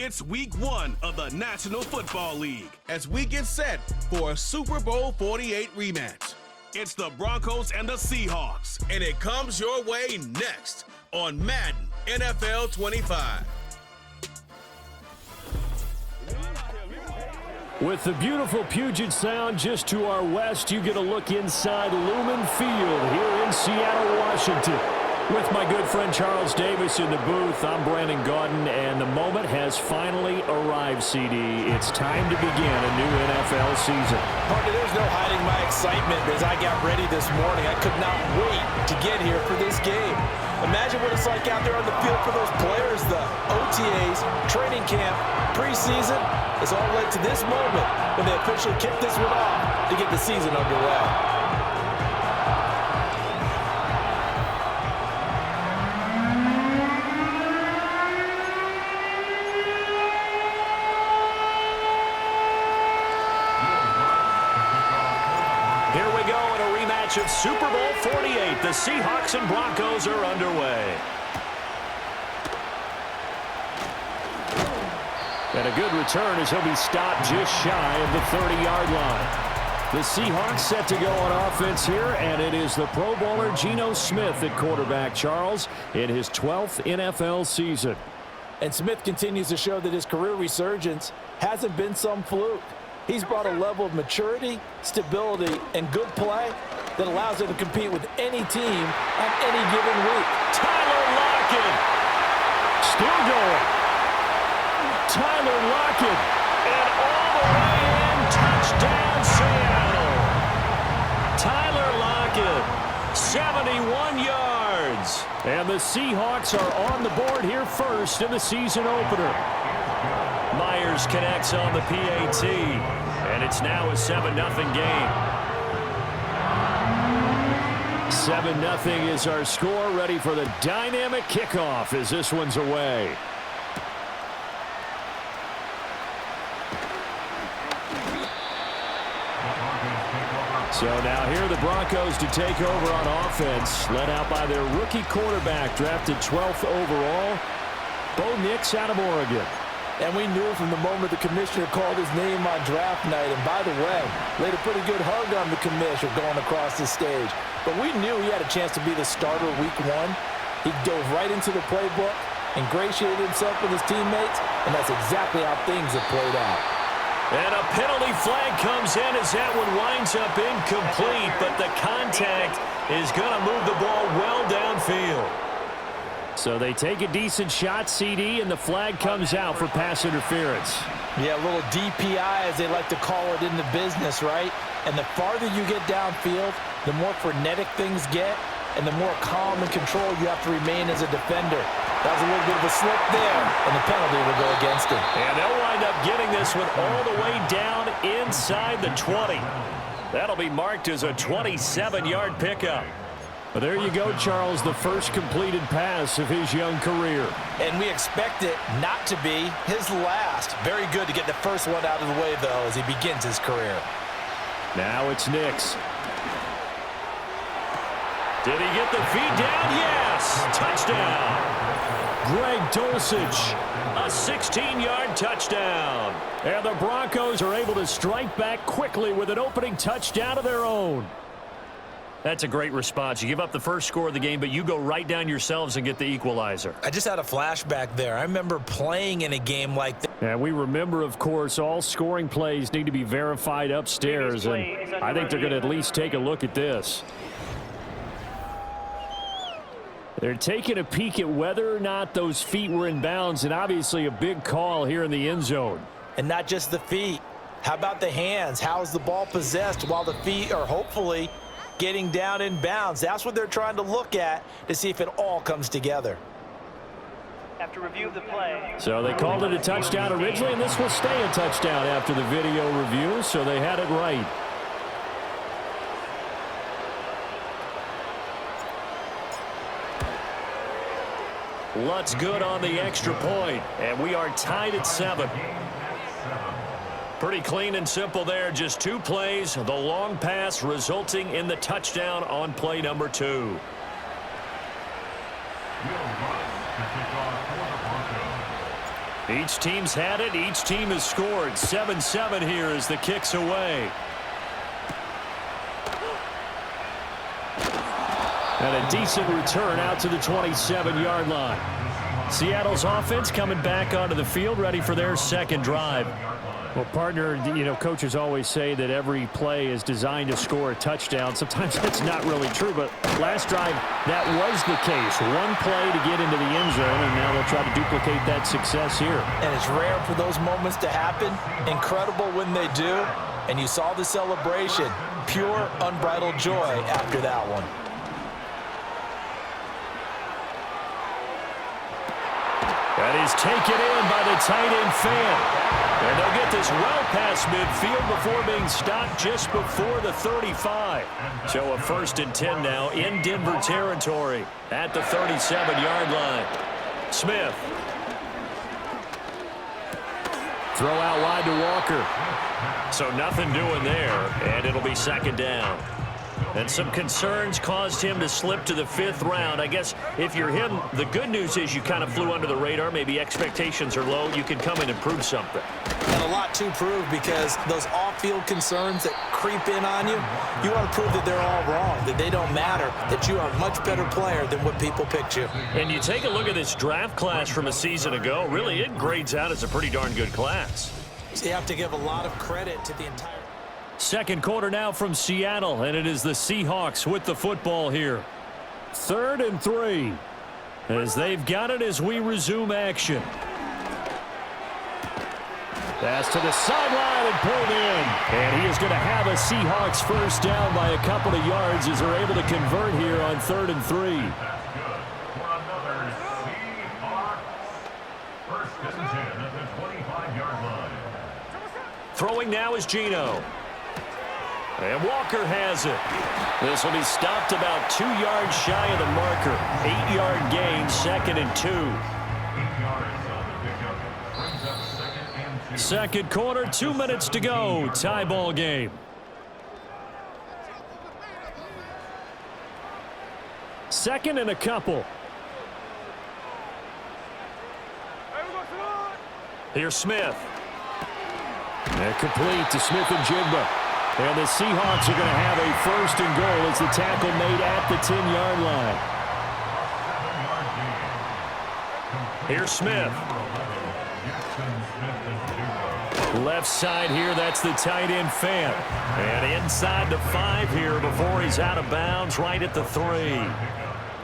It's week 1 of the National Football League as we get set for a Super Bowl 48 rematch. It's the Broncos and the Seahawks, and it comes your way next on Madden NFL 25. With the beautiful Puget Sound just to our west, you get a look inside Lumen Field here in Seattle, Washington. With my good friend Charles Davis in the booth, I'm Brandon Gaudin, and the moment has finally arrived, CD. It's time to begin a new NFL season. Partner, there's no hiding my excitement as I got ready this morning. I could not wait to get here for this game. Imagine what it's like out there on the field for those players, the OTAs, training camp, preseason. It's all led to this moment when they officially kick this one off to get the season underway. Of Super Bowl 48, the Seahawks and Broncos are underway. And a good return as he'll be stopped just shy of the 30-yard line. The Seahawks set to go on offense here, and it is the Pro Bowler Geno Smith at quarterback, Charles, in his 12th NFL season. And Smith continues to show that his career resurgence hasn't been some fluke. He's brought a level of maturity, stability, and good play that allows him to compete with any team on any given week. Tyler Lockett still going. Tyler Lockett, and all the way in, touchdown Seattle. Tyler Lockett, 71 yards. And the Seahawks are on the board here first in the season opener. Myers connects on the PAT, and it's now a 7-0 game. 7-0 is our score, ready for the dynamic kickoff as this one's away. So now here are the Broncos to take over on offense, led out by their rookie quarterback, drafted 12th overall, Bo Nix out of Oregon. And we knew from the moment the commissioner called his name on draft night, and by the way, laid a pretty good hug on the commissioner going across the stage. But we knew he had a chance to be the starter week 1. He dove right into the playbook, ingratiated himself with his teammates, and that's exactly how things have played out. And a penalty flag comes in as that one winds up incomplete, but the contact is going to move the ball well downfield. So they take a decent shot, CD, and the flag comes out for pass interference. Yeah, a little DPI, as they like to call it in the business, right? And the farther you get downfield, the more frenetic things get, and the more calm and control you have to remain as a defender. That was a little bit of a slip there, and the penalty will go against him. And they'll wind up getting this one all the way down inside the 20. That'll be marked as a 27-yard pickup. Well, there you go, Charles, the first completed pass of his young career. And we expect it not to be his last. Very good to get the first one out of the way, though, as he begins his career. Now it's Nix. Did he get the feed down? Yes! Touchdown! Greg Dulcich, a 16-yard touchdown. And the Broncos are able to strike back quickly with an opening touchdown of their own. That's a great response. You give up the first score of the game, but you go right down yourselves and get the equalizer. I just had a flashback there. I remember playing in a game like that. And we remember, of course, all scoring plays need to be verified upstairs, and I think they're going to at least take a look at this. They're taking a peek at whether or not those feet were in bounds, and obviously a big call here in the end zone. And not just the feet. How about the hands? How is the ball possessed while the feet are hopefully getting down in bounds? That's what they're trying to look at to see if it all comes together. After review of the play. So they called it a touchdown originally, and this will stay a touchdown after the video review, so they had it right. Lutz good on the extra point, and we are tied at 7. Pretty clean and simple there. Just 2 plays. The long pass resulting in the touchdown on play number 2. Each team's had it. Each team has scored. 7-7 here as the kick's away. And a decent return out to the 27-yard line. Seattle's offense coming back onto the field, ready for their second drive. Well, partner, coaches always say that every play is designed to score a touchdown. Sometimes that's not really true, but last drive, that was the case. One play to get into the end zone, and now they'll try to duplicate that success here. And it's rare for those moments to happen. Incredible when they do. And you saw the celebration. Pure, unbridled joy after that one. That is taken in by the tight end fan. And they'll get this well past midfield before being stopped just before the 35. So a 1st and 10 now in Denver territory at the 37-yard line. Smith. Throw out wide to Walker. So nothing doing there, and it'll be 2nd down. And some concerns caused him to slip to the 5th round. I guess if you're him, the good news is you kind of flew under the radar. Maybe expectations are low. You can come in and prove something. And a lot to prove, because those off-field concerns that creep in on you, you want to prove that they're all wrong, that they don't matter, that you are a much better player than what people picked you. And you take a look at this draft class from a season ago, really it grades out as a pretty darn good class. So you have to give a lot of credit to the entire... Second quarter now from Seattle, and it is the Seahawks with the football here. 3rd and 3 as they've got it as we resume action. Pass to the sideline and pulled in. And he is going to have a Seahawks 1st down by a couple of yards as they're able to convert here on 3rd and 3. Throwing now is Geno. And Walker has it. This will be stopped about 2 yards shy of the marker. 8-yard gain, 2nd and 2. Second quarter, 2 minutes to go. Tie ball game. Second and a couple. Here's Smith. And complete to Smith and Jigba. And the Seahawks are going to have a 1st and goal as the tackle made at the 10-yard line. Here's Smith. Left side here, that's the tight end fan. And inside the 5 here before he's out of bounds, right at the 3.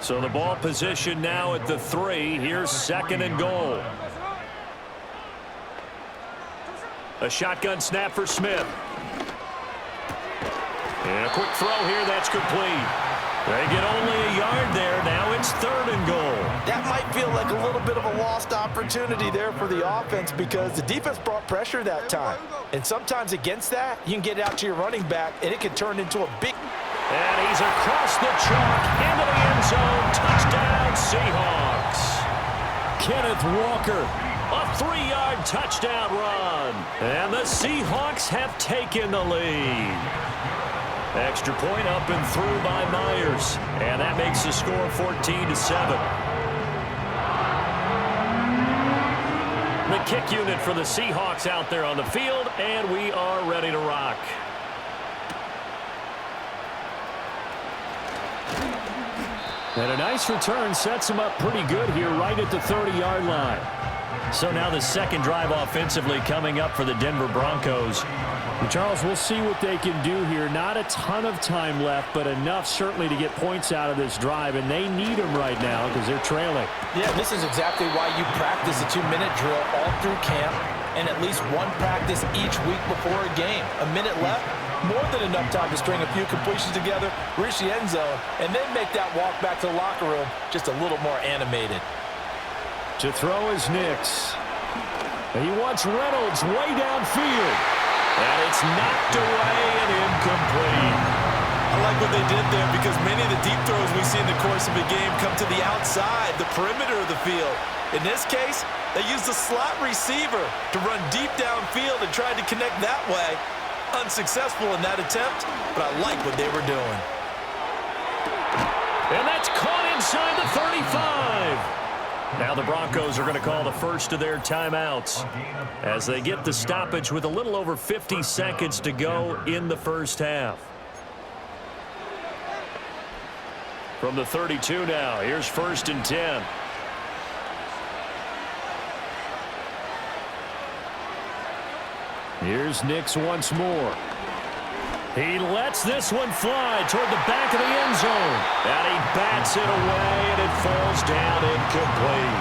So the ball position now at the 3. Here's 2nd and goal. A shotgun snap for Smith. And a quick throw here, that's complete. They get only a yard there. Now it's 3rd and goal. That might feel like a little bit of a lost opportunity there for the offense, because the defense brought pressure that time. And sometimes against that, you can get it out to your running back, and it can turn into a big... And he's across the chalk into the end zone. Touchdown, Seahawks. Kenneth Walker, a 3-yard touchdown run. And the Seahawks have taken the lead. Extra point up and through by Myers. And that makes the score 14-7. The kick unit for the Seahawks out there on the field, and we are ready to rock. And a nice return sets him up pretty good here right at the 30-yard line. So now the second drive offensively coming up for the Denver Broncos. And Charles, we'll see what they can do here. Not a ton of time left, but enough certainly to get points out of this drive, and they need them right now because they're trailing. Yeah, this is exactly why you practice a 2-minute drill all through camp, and at least one practice each week before a game. A minute left, more than enough time to string a few completions together, reach the end zone, and then make that walk back to the locker room just a little more animated. To throw is Nix. And he wants Reynolds way downfield. And it's knocked away and incomplete. I like what they did there, because many of the deep throws we see in the course of a game come to the outside, the perimeter of the field. In this case, they used a slot receiver to run deep downfield and tried to connect that way. Unsuccessful in that attempt, but I like what they were doing. And that's caught inside the 35. Now the Broncos are going to call the first of their timeouts as they get the stoppage with a little over 50 seconds to go in the first half. From the 32 now, here's 1st and 10. Here's Nix once more. He lets this one fly toward the back of the end zone. And he bats it away, and it falls down incomplete.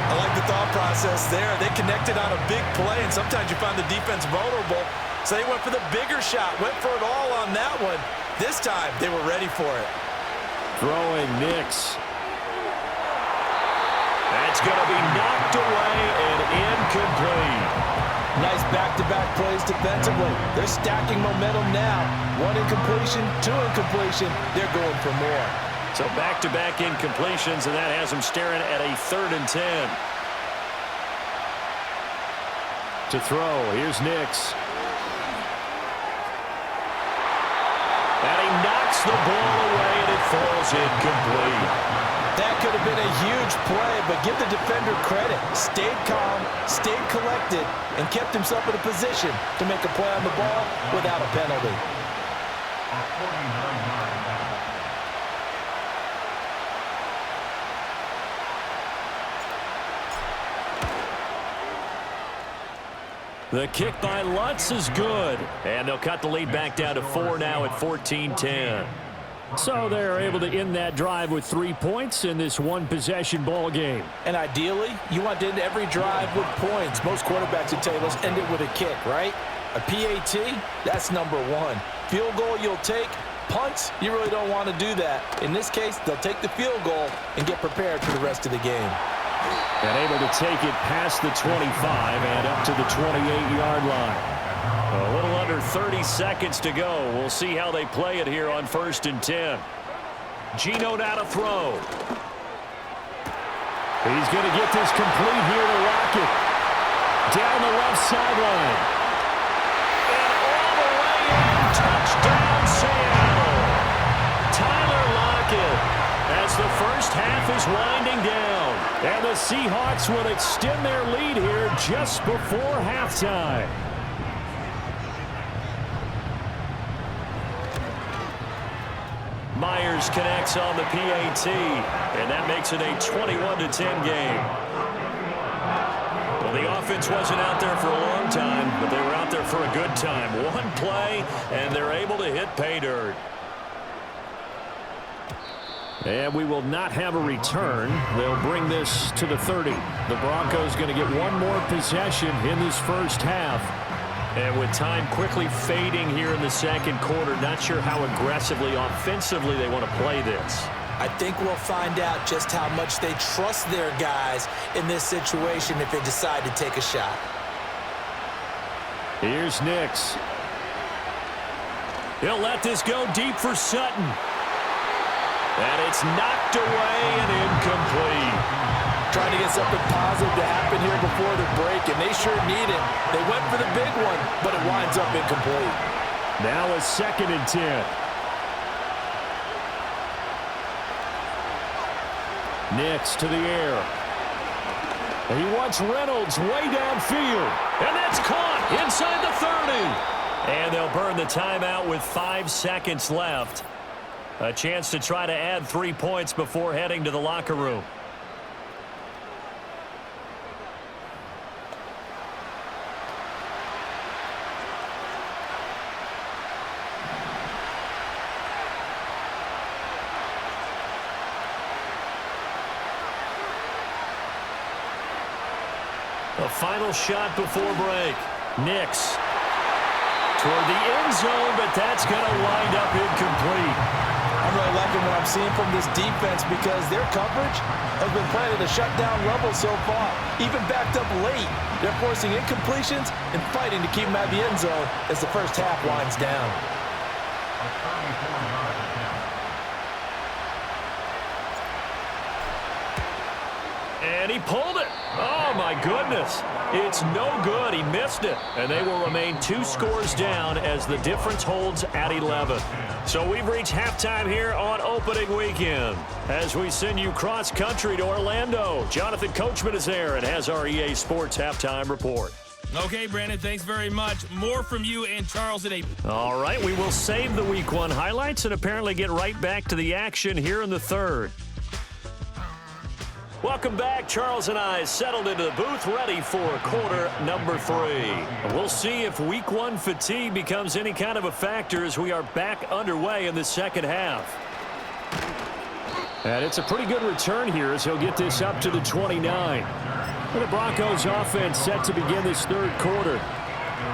I like the thought process there. They connected on a big play, and sometimes you find the defense vulnerable. So they went for the bigger shot, went for it all on that one. This time, they were ready for it. Throwing Nix. That's going to be knocked away and incomplete. Nice back-to-back plays defensively. They're stacking momentum now. 1 incompletion, 2 incompletion. They're going for more. So back-to-back incompletions, and that has them staring at a 3rd and 10. To throw, here's Nix. And he knocks the ball away, and it falls incomplete. That could have been a huge play, but give the defender credit. Stayed calm, stayed collected, and kept himself in a position to make a play on the ball without a penalty. The kick by Lutz is good, and they'll cut the lead back down to 4 now at 14-10. So they're able to end that drive with 3 points in this one-possession ball game. And ideally, you want to end every drive with points. Most quarterbacks would tell you, let's end it with a kick, right? A PAT, that's number 1. Field goal you'll take. Punts, you really don't want to do that. In this case, they'll take the field goal and get prepared for the rest of the game. And able to take it past the 25 and up to the 28-yard line. A little under 30 seconds to go. We'll see how they play it here on 1st and 10. Geno now to throw. He's going to get this complete here to Lockett. Down the left sideline. And all the way in. Touchdown, Seattle. Tyler Lockett as the first half is winding down. And the Seahawks will extend their lead here just before halftime. Myers connects on the PAT, and that makes it a 21-10 game. Well, the offense wasn't out there for a long time, but they were out there for a good time. 1 play, and they're able to hit pay dirt. And we will not have a return. They'll bring this to the 30. The Broncos going to get 1 more possession in this first half. And with time quickly fading here in the second quarter, not sure how aggressively, offensively they want to play this. I think we'll find out just how much they trust their guys in this situation if they decide to take a shot. Here's Nix. He'll let this go deep for Sutton. And it's knocked away and incomplete. Trying to get something positive to happen here before the break, and they sure need it. They went for the big one, but it winds up incomplete. Now a 2nd and 10. Nix to the air. And he wants Reynolds way downfield. And that's caught inside the 30. And they'll burn the timeout with 5 seconds left. A chance to try to add 3 points before heading to the locker room. A final shot before break. Nix toward the end zone, but that's going to wind up incomplete. I'm really liking what I'm seeing from this defense because their coverage has been playing at a shutdown level so far. Even backed up late, they're forcing incompletions and fighting to keep them out of the end zone as the first half winds down. And he pulled it. Oh, my goodness. It's no good. He missed it. And they will remain 2 scores down as the difference holds at 11. So we've reached halftime here on opening weekend. As we send you cross-country to Orlando, Jonathan Coachman is there and has our EA Sports halftime report. Okay, Brandon, thanks very much. More from you and Charles in a... All right, we will save the Week 1 highlights and apparently get right back to the action here in the third. Welcome back. Charles and I settled into the booth, ready for quarter number 3. We'll see if Week 1 fatigue becomes any kind of a factor as we are back underway in the second half. And it's a pretty good return here as he'll get this up to the 29. And the Broncos offense set to begin this third quarter.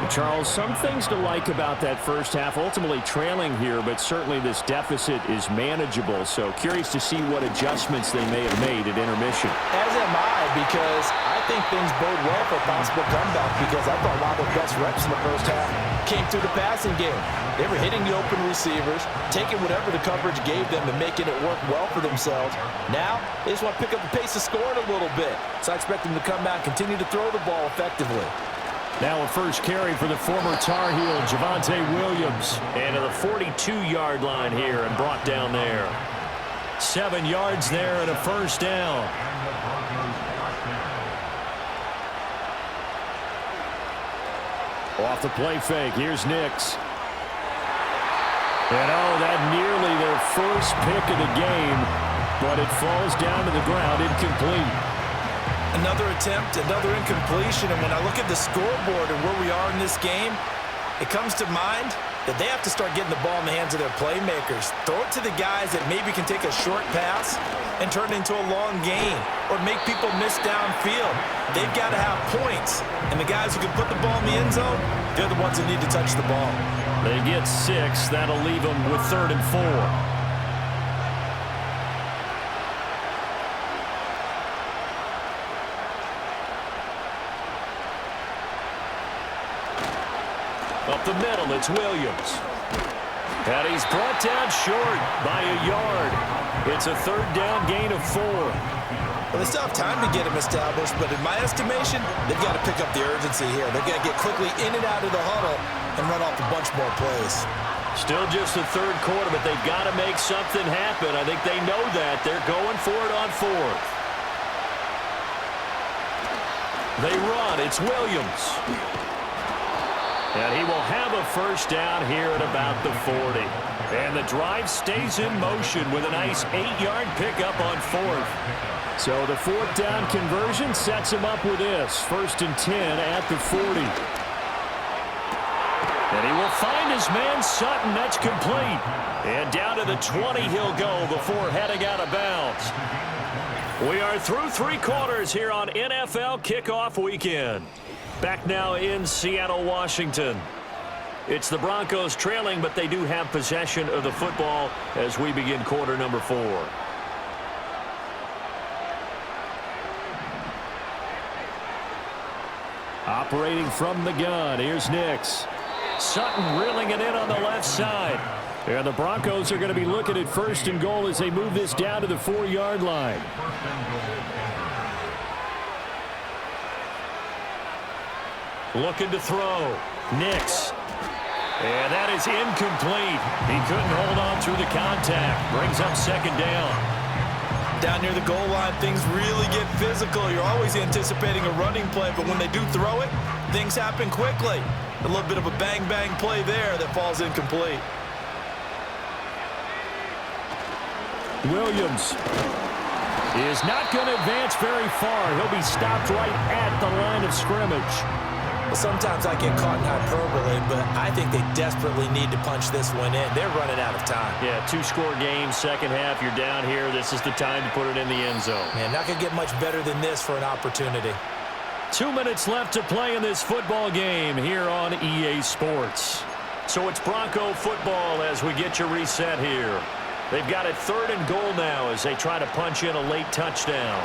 And Charles, some things to like about that first half, ultimately trailing here, but certainly this deficit is manageable. So curious to see what adjustments they may have made at intermission. As am I, because I think things bode well for a possible comeback, because I thought a lot of the best reps in the first half came through the passing game. They were hitting the open receivers, taking whatever the coverage gave them and making it work well for themselves. Now, they just want to pick up the pace of scoring a little bit. So I expect them to come back, continue to throw the ball effectively. Now a first carry for the former Tar Heel, Javonte Williams. And to the 42-yard line here and brought down there. 7 yards there and a first down. Off the play fake, here's Nix. And oh, that nearly their first pick of the game, but it falls down to the ground, incomplete. Another attempt, another incompletion, and when I look at the scoreboard and where we are in this game, it comes to mind that they have to start getting the ball in the hands of their playmakers. Throw it to the guys that maybe can take a short pass and turn it into a long gain or make people miss downfield. They've got to have points, and the guys who can put the ball in the end zone, they're the ones that need to touch the ball. They get 6. That'll leave them with 3rd and 4. Up the middle, it's Williams. And he's brought down short by a yard. It's a 3rd down gain of 4. Well, they still have time to get him established, but in my estimation, they've got to pick up the urgency here. They've got to get quickly in and out of the huddle and run off a bunch more plays. Still just the third quarter, but they've got to make something happen. I think they know that. They're going for it on 4th. They run. It's Williams. And he will have a first down here at about the 40. And the drive stays in motion with a nice 8-yard pickup on 4th. So the 4th down conversion sets him up with this. 1st and 10 at the 40. And he will find his man Sutton. That's complete. And down to the 20 he'll go before heading out of bounds. We are through 3 quarters here on NFL Kickoff Weekend. Back now in Seattle, Washington. It's the Broncos trailing, but they do have possession of the football as we begin quarter number 4. Operating from the gun, here's Nix. Sutton reeling it in on the left side. And the Broncos are going to be looking at 1st and goal as they move this down to the 4-yard line. Looking to throw. Nix. And that is incomplete. He couldn't hold on through the contact. Brings up 2nd down. Down near the goal line, things really get physical. You're always anticipating a running play, but when they do throw it, things happen quickly. A little bit of a bang-bang play there that falls incomplete. Williams is not going to advance very far. He'll be stopped right at the line of scrimmage. Well, sometimes I get caught in hyperbole, but I think they desperately need to punch this one in. They're running out of time. Yeah, 2-score game, second half. You're down here. This is the time to put it in the end zone. Man, not going to get much better than this for an opportunity. 2 minutes left to play in this football game here on EA Sports. So it's Bronco football as we get you reset here. They've got it 3rd and goal now as they try to punch in a late touchdown.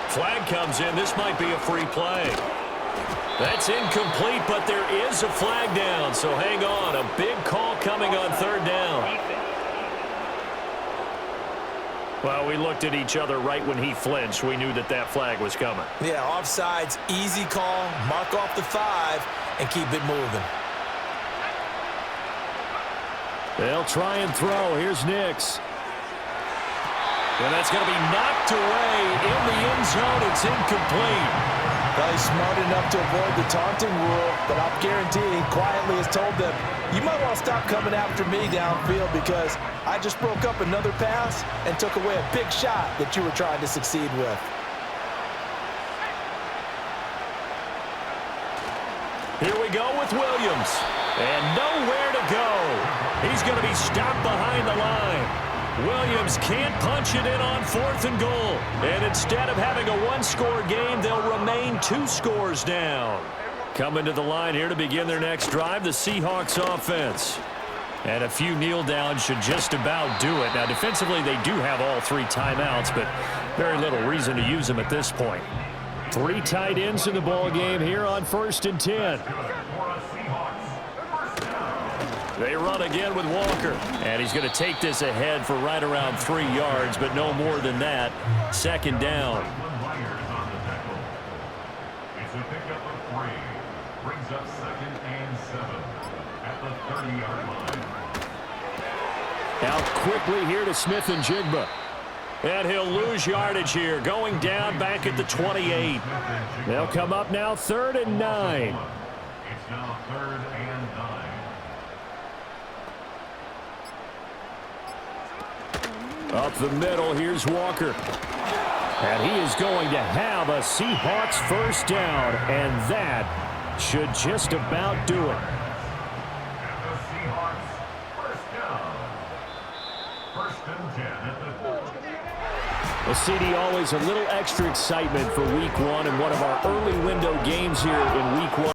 Flag comes in. This might be a free play. That's incomplete, but there is a flag down, so hang on. A big call coming on 3rd down. Well, we looked at each other right when he flinched. We knew that that flag was coming. Yeah, offsides, easy call, mark off the 5, and keep it moving. They'll try and throw. Here's Nix. And that's going to be knocked away in the end zone. It's incomplete. Well, he's smart enough to avoid the taunting rule, but I'll guarantee he quietly has told them, you might want to stop coming after me downfield because I just broke up another pass and took away a big shot that you were trying to succeed with. Here we go with Williams. And nowhere to go. He's going to be stopped behind the line. Williams can't punch it in on 4th and goal. And instead of having a one-score game, they'll remain 2 scores down. Coming to the line here to begin their next drive, the Seahawks offense. And a few kneel downs should just about do it. Now, defensively, they do have all 3 timeouts, but very little reason to use them at this point. 3 tight ends in the ball game here on 1st and 10. They run again with Walker. And he's going to take this ahead for right around 3 yards, but no more than that. 2nd down. It's a pickup of 3. Brings up 2nd and 7 at the 30-yard line. Out quickly here to Smith and Jigba. And he'll lose yardage here, going down back at the 28. They'll come up now 3rd and 9. It's now 3rd and 9. Up the middle, here's Walker. And he is going to have a Seahawks 1st down, and that should just about do it. And the Seahawks 1st down. 1st and 10 at the 40. Well, CD, always a little extra excitement for Week 1 and one of our early window games here in Week 1.